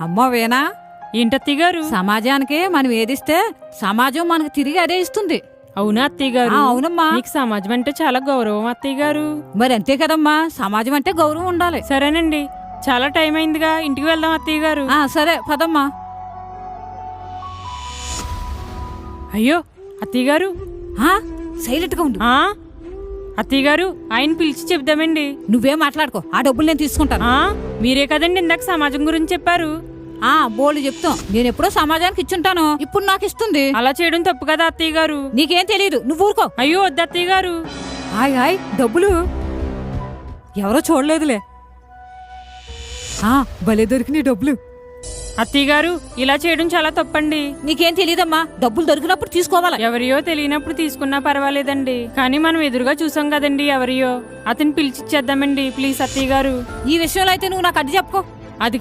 అమ్మో వేనా, ఏంటత్తయ్య గారు? సమాజానికి మనం ఏదిస్తే సమాజం మనకు తిరిగి అదే ఇస్తుంది. అవునా అత్తయ్య గారు? అవునమ్మా. మీకు సమాజం అంటే చాలా గౌరవం అత్తయ్య గారు. మరి అంతే కదమ్మా, సమాజం అంటే గౌరవం ఉండాలి. సరేనండి, చాలా టైం అయిందిగా, ఇంటికి వెళ్దాం అత్తయ్య గారు. సరే పదమ్మా. అయ్యో అత్తయ్య గారు, సైలెంట్ గా ఉండు. అత్తయ్య గారు, ఆయన పిలిచి చెప్దామండి. నువ్వేం మాట్లాడుకో, ఆ డబ్బులు నేను తీసుకుంటాను. మీరే కదండి ఇందాక సమాజం గురించి చెప్పారు. బోల్డ్ చెప్తాం, నేను ఎప్పుడో సమాజానికి ఇచ్చుంటాను, ఇప్పుడు నాకు ఇస్తుంది. అలా చేయడం తప్పు కదా అత్తయ్య గారు. నీకేం తెలీదు, నువ్వు ఊరుకో. అయ్యో వద్దు అత్తయ్య గారు. హాయ్ డబ్బులు ఎవరో చూడలేదులే. భలే దొరికినాయి డబ్బులు. అత్తయ్య గారు, ఇలా చేయడం చాలా తప్పండి. నీకేం తెలీదమ్మా, డబ్బులు దొరికినప్పుడు తీసుకోవాలా. ఎవరియో తెలియనప్పుడు తీసుకున్నా పర్వాలేదండి, కానీ మనం ఎదురుగా చూసాం కదండి ఎవరియో. అతను పిలిచిచ్చేద్దామండి ప్లీజ్ అత్తయ్య గారు. ఈ విషయంలో అయితే నువ్వు నాకు అడ్డు చెప్పుకో.